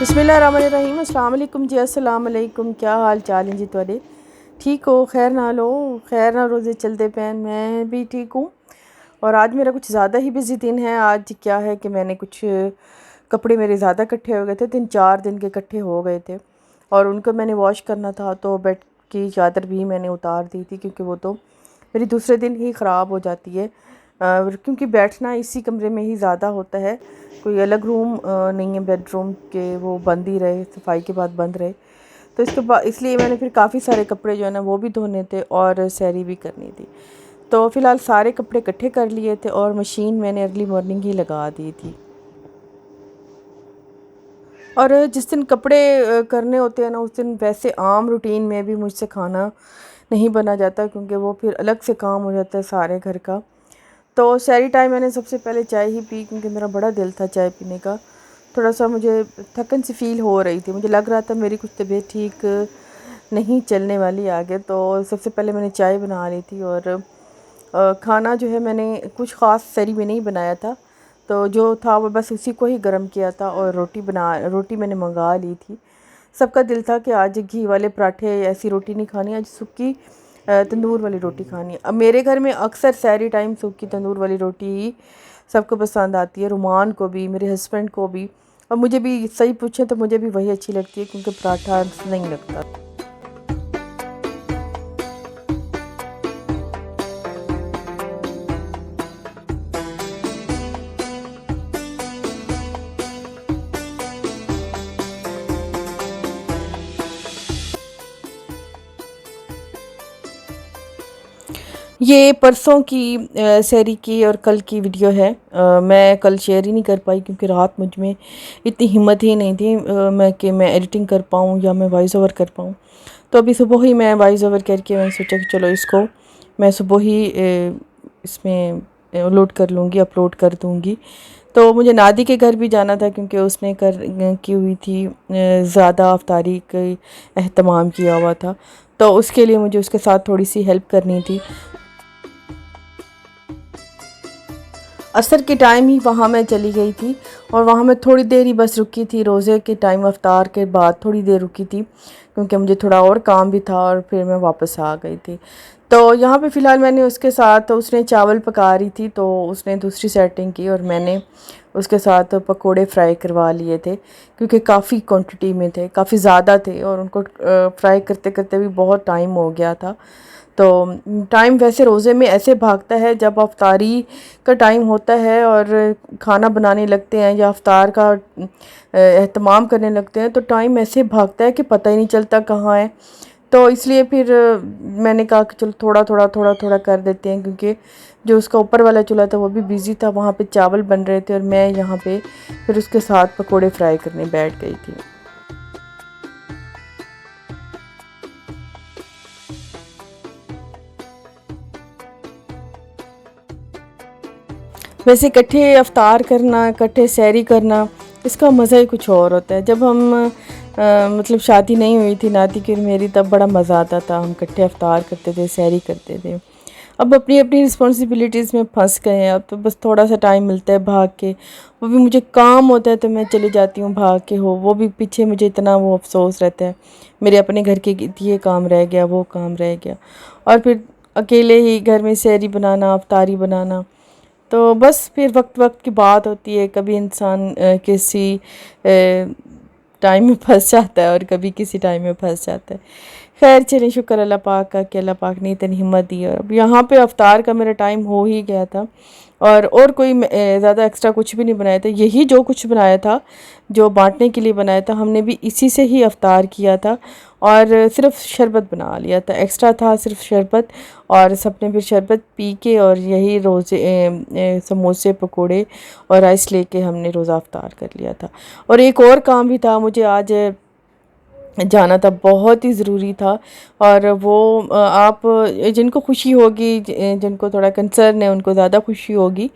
बिस्मिल्लाहिर्रहमानिर्रहीम। अस्सलाम वालेकुम जी। अस्सलाम वालेकुम। क्या हाल चाल है जी तुहाडे? ठीक हो? खैर ना लो, खैर ना रोज़े चलते पैन। मैं भी ठीक हूँ। और आज मेरा कुछ ज़्यादा ही बिज़ी दिन है। आज क्या है कि मैंने कुछ कपड़े मेरे ज़्यादा इकट्ठे हो गए थे, 3-4 दिन के इकट्ठे हो गए थे और उनको मैंने वॉश करना था। तो बेड की चादर भी मैंने उतार दी थी क्योंकि वो तो मेरी दूसरे दिन ही ख़राब हो जाती है। क्योंकि बैठना इसी कमरे में ही ज़्यादा होता है, कोई अलग रूम नहीं है बेडरूम के, वो बंद ही रहे, सफाई के बाद बंद रहे। तो इसके बाद इसलिए मैंने फिर काफ़ी सारे कपड़े जो है ना वो भी धोने थे और सैरी भी करनी थी। तो फ़िलहाल सारे कपड़े इकट्ठे कर लिए थे और मशीन मैंने अर्ली मॉर्निंग ही लगा दी थी। और जिस दिन कपड़े करने होते हैं ना उस दिन वैसे आम रूटीन में भी मुझसे खाना नहीं बना जाता क्योंकि वो फिर अलग से काम हो जाता है सारे घर का। तो सैरी टाइम मैंने सबसे पहले चाय ही पी क्योंकि मेरा बड़ा दिल था चाय पीने का। थोड़ा सा मुझे थकन सी फ़ील हो रही थी, मुझे लग रहा था मेरी कुछ तबीयत ठीक नहीं चलने वाली आगे। तो सबसे पहले मैंने चाय बना ली थी और खाना जो है मैंने कुछ ख़ास सैरी में नहीं बनाया था, तो जो था वो बस उसी को ही गर्म किया था। और रोटी मैंने मंगा ली थी। सबका दिल था कि आज घी वाले पराठे, ऐसी रोटी नहीं खानी, आज सूखी तंदूर वाली रोटी खानी है। अब मेरे घर में अक्सर सैरी टाइम सूखी तंदूर वाली रोटी ही सबको पसंद आती है, रुमान को भी, मेरे हस्बैंड को भी, और मुझे भी। सही पूछे तो मुझे भी वही अच्छी लगती है क्योंकि पराठा नहीं लगता। ये परसों की सैरी की और कल की वीडियो है। मैं कल शेयर ही नहीं कर पाई क्योंकि रात मुझ में इतनी हिम्मत ही नहीं थी मैं एडिटिंग कर पाऊँ या मैं वॉइस ओवर कर पाऊँ। तो अभी सुबह ही मैं वॉइस ओवर करके मैंने सोचा कि चलो इसको मैं सुबह ही इसमें लोड कर लूँगी, अपलोड कर दूँगी। तो मुझे नादी के घर भी जाना था क्योंकि उसने की हुई थी, ज़्यादा अफ्तारी का एहतमाम किया हुआ था, तो उसके लिए मुझे उसके साथ थोड़ी सी हेल्प करनी थी। असर के टाइम ही वहाँ मैं चली गई थी और वहाँ मैं थोड़ी देर ही बस रुकी थी। रोज़े के टाइम अफ्तार के बाद थोड़ी देर रुकी थी क्योंकि मुझे थोड़ा और काम भी था और फिर मैं वापस आ गई थी। तो यहाँ पे फ़िलहाल मैंने उसके साथ, उसने चावल पका रही थी तो उसने दूसरी सेटिंग की और मैंने उसके साथ पकोड़े फ्राई करवा लिए थे क्योंकि काफ़ी क्वांटिटी में थे, काफ़ी ज़्यादा थे और उनको फ्राई करते करते भी बहुत टाइम हो गया था। तो टाइम वैसे रोज़े में ऐसे भागता है, जब अफ्तारी का टाइम होता है और खाना बनाने लगते हैं या अफ्तार का एहतमाम करने लगते हैं तो टाइम ऐसे भागता है कि पता ही नहीं चलता कहाँ है। तो इसलिए फिर मैंने कहा कि चलो थोड़ा थोड़ा कर देते हैं क्योंकि जो उसका ऊपर वाला चूल्हा था वो भी बिज़ी था, वहाँ पे चावल बन रहे थे और मैं यहाँ पे फिर उसके साथ पकोड़े फ्राई करने बैठ गई थी। वैसे इकट्ठे अफ्तार करना, इकट्ठे सैरी करना, इसका मज़ा ही कुछ और होता है। जब हम मतलब शादी नहीं हुई थी नाती की और मेरी, तब बड़ा मज़ा आता था, हम इकट्ठे अफ्तार करते थे, सैरी करते थे। अब अपनी अपनी रिस्पॉन्सिबिलिटीज़ में फंस गए हैं, अब तो बस थोड़ा सा टाइम मिलता है भाग के, वो भी मुझे काम होता है तो मैं चली जाती हूँ भाग के, हो वो भी पीछे मुझे इतना वो अफसोस रहता है मेरे अपने घर के कि ये काम रह गया, वो काम रह गया। और फिर अकेले ही घर में सैरी बनाना, अफ्तारी बनाना, तो बस फिर वक्त वक्त की बात होती है। कभी इंसान किसी टाइम में फंस जाता है और कभी किसी टाइम में फंस जाता है। खैर चलिए, शुक्र अल्लाह पाक का कि अल्लाह पाक ने इतनी हिम्मत दी। और अब यहाँ पे अफ्तार का मेरा टाइम हो ही गया था और कोई ज़्यादा एक्स्ट्रा कुछ भी नहीं बनाया था। यही जो कुछ बनाया था, जो बांटने के लिए बनाया था, हमने भी इसी से ही अफ्तार किया था और सिर्फ शरबत बना लिया था, एक्स्ट्रा था सिर्फ शरबत। और सबने फिर शरबत पी के और यही रोज़े समोसे, पकोड़े और राइस लेके हमने रोज़ा अफ्तार कर लिया था। और एक और काम भी था, मुझे आज जाना था, बहुत ही ज़रूरी था। और वो आप जिनको खुशी होगी, जिनको थोड़ा कंसर्न है, उनको ज़्यादा खुशी होगी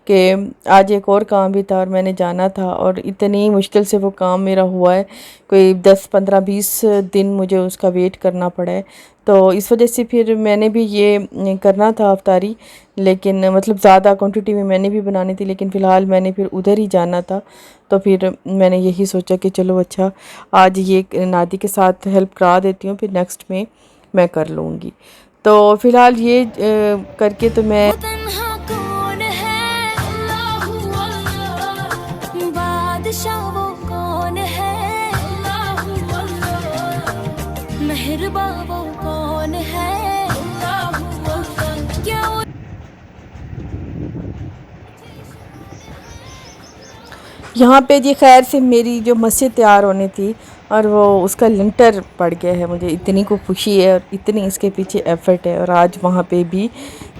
कि आज एक और काम भी था और मैंने जाना था और इतनी मुश्किल से वो काम मेरा हुआ है। कोई 10, 15, 20 दिन मुझे उसका वेट करना पड़ा है। तो इस वजह से फिर मैंने भी ये करना था अफ्तारी, लेकिन मतलब ज़्यादा क्वांटिटी में मैंने भी बनानी थी, लेकिन फ़िलहाल मैंने फिर उधर ही जाना था। तो फिर मैंने यही सोचा कि चलो अच्छा आज ये नादी के साथ हेल्प करा देती हूँ, फिर नेक्स्ट में मैं कर लूँगी। तो फ़िलहाल ये करके तो मैं यहाँ पे जी खैर से मेरी जो मस्जिद तैयार होनी थी और वो उसका लिंटर पड़ गया है। मुझे इतनी को खुशी है और इतनी इसके पीछे एफ़र्ट है। और आज वहाँ पे भी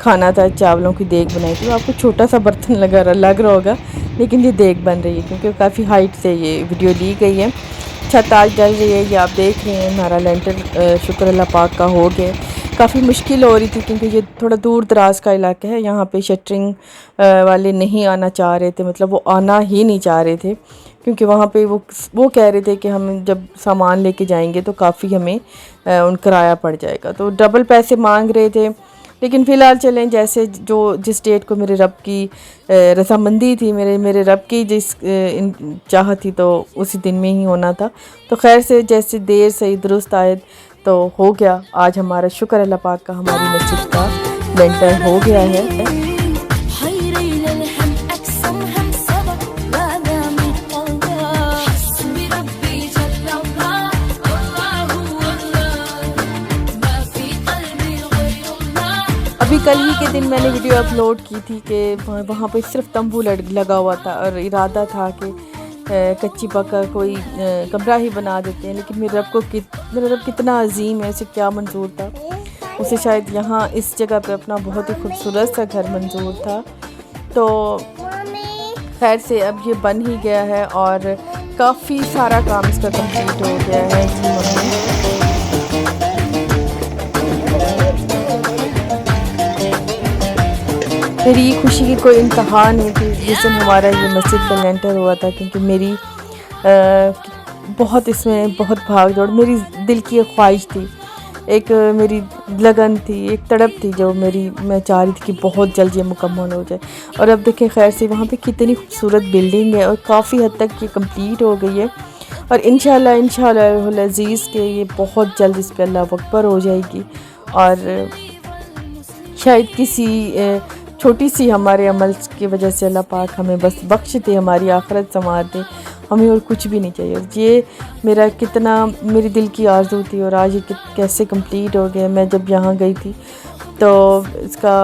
खाना था, चावलों की देग बनाई थी। आपको छोटा सा बर्तन लग रहा होगा, लेकिन ये देग बन रही है क्योंकि काफ़ी हाइट से ये वीडियो ली गई है। छत आज डल रही है, ये आप देख रहे हैं। हमारा लेंटर शुक्र अल्लाह पाक का हो गया। काफ़ी मुश्किल हो रही थी क्योंकि ये थोड़ा दूर दराज का इलाका है। यहाँ पे शटरिंग वाले नहीं आना चाह रहे थे, मतलब वो आना ही नहीं चाह रहे थे क्योंकि वहाँ पे वो कह रहे थे कि हम जब सामान लेके जाएंगे तो काफ़ी हमें उन किराया पड़ जाएगा, तो डबल पैसे मांग रहे थे। लेकिन फ़िलहाल चलें, जैसे जो जिस डेट को मेरे रब की रज़ामंदी थी, मेरे रब की जिस चाह थी, तो उसी दिन में ही होना था। तो खैर से जैसे देर सही दुरुस्त आए तो हो गया। आज हमारा शुक्र अल्लाह पाक का हमारी मस्जिद का लेंटर हो गया है। अभी कल ही के दिन मैंने वीडियो अपलोड की थी कि वहाँ पे सिर्फ तंबू लगा हुआ था और इरादा था कि कच्ची पक्का कोई कमरा ही बना देते हैं। लेकिन मेरे रब कितना अजीम है, उसे क्या मंजूर था। उसे शायद यहाँ इस जगह पे अपना बहुत ही खूबसूरत सा घर मंजूर था। तो खैर से अब ये बन ही गया है और काफ़ी सारा काम इसका कंप्लीट हो गया है। मेरी खुशी की कोई इंतहा नहीं थी जिस दिन हमारा ये मस्जिद का लेंटर हुआ था, क्योंकि मेरी बहुत इसमें बहुत भाग दौड़, मेरी दिल की एक ख्वाहिश थी, एक मेरी लगन थी, एक तड़प थी जो मैं चाह रही थी कि बहुत जल्द ये मुकम्मल हो जाए। और अब देखें खैर से वहाँ पे कितनी खूबसूरत बिल्डिंग है और काफ़ी हद तक ये कंप्लीट हो गई है। और इंशाल्लाह अज़ीज़ के ये बहुत जल्द इस पर अल्लाह अकबर हो जाएगी। और शायद किसी छोटी सी हमारे अमल की वजह से अल्लाह पाक हमें बस बख्श दे, हमारी आखिरत संवार दे, हमें और कुछ भी नहीं चाहिए। और ये मेरी दिल की आरज़ू थी और आज ये कैसे कंप्लीट हो गया। मैं जब यहाँ गई थी तो इसका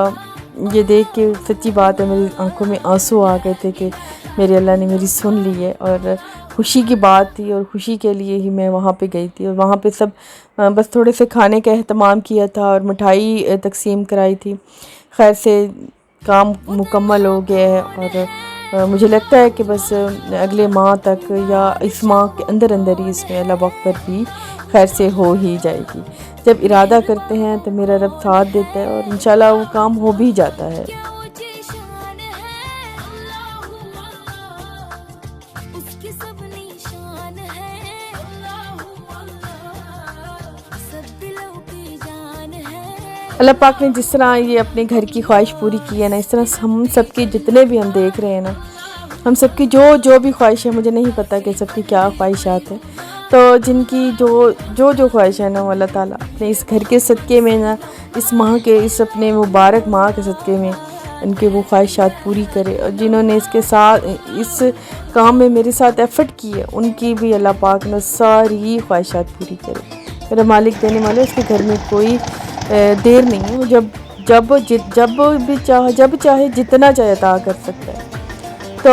ये देख के सच्ची बात है मेरी आंखों में आंसू आ गए थे कि मेरे अल्लाह ने मेरी सुन ली है। और खुशी की बात थी और खुशी के लिए ही मैं वहाँ पे गई थी। और वहाँ पे सब बस थोड़े से खाने का एहतमाम किया था और मिठाई तकसीम कराई थी। खैर से काम मुकम्मल हो गया है और मुझे लगता है कि बस अगले माह तक या इस माह के अंदर ही इसमें अल्लाह अकबर भी खैर से हो ही जाएगी। जब इरादा करते हैं तो मेरा रब साथ देता है और इंशाल्लाह वो काम हो भी जाता है। अल्लाह पाक ने जिस तरह ये अपने घर की ख्वाहिश पूरी की है ना, इस तरह हम सबकी जितने भी हम देख रहे हैं ना, हम सबकी जो भी ख्वाहिश है, मुझे नहीं पता कि सबकी क्या ख्वाहिशात हैं, तो जिनकी जो ख्वाहिश है ना, वो अल्लाह ताला अपने इस घर के सदक़े में ना, इस माह के इस अपने मुबारक माह के सदक़े में उनके वो ख्वाहिशात पूरी करे। और जिन्होंने इस काम में मेरे साथ एफ़र्ट की है, उनकी भी अल्लाह पाक ने सारी ख्वाहिशात पूरी करे। मेरा मालिक देने वाला, उसके घर में कोई देर नहीं है। वो जब चाहे जितना चाहे अता कर सकता है। तो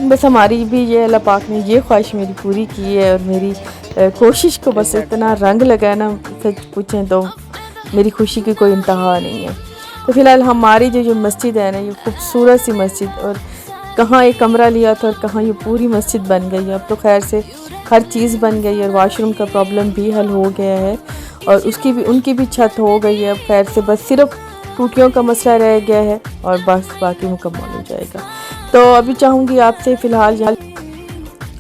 बस हमारी भी ये अल्लाह पाक ने ये ख्वाहिश मेरी पूरी की है और मेरी कोशिश को बस इतना रंग लगाया ना, सच पूछें तो मेरी खुशी की कोई इंतहा नहीं है। तो फ़िलहाल हमारी जो मस्जिद है ना, ये खूबसूरत सी मस्जिद, और कहाँ एक कमरा लिया था और कहाँ ये पूरी मस्जिद बन गई है। अब तो खैर से हर चीज़ बन गई है और वाशरूम का प्रॉब्लम भी हल हो गया है और उनकी भी छत हो गई है। अब खैर से बस सिर्फ टूटियों का मसला रह गया है और बस बाकी मुकम्मल हो जाएगा। तो अभी चाहूँगी आपसे फ़िलहाल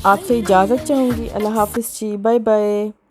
आपसे इजाज़त चाहूँगी। अल्लाह हाफ़िज़ जी, बाय बाय।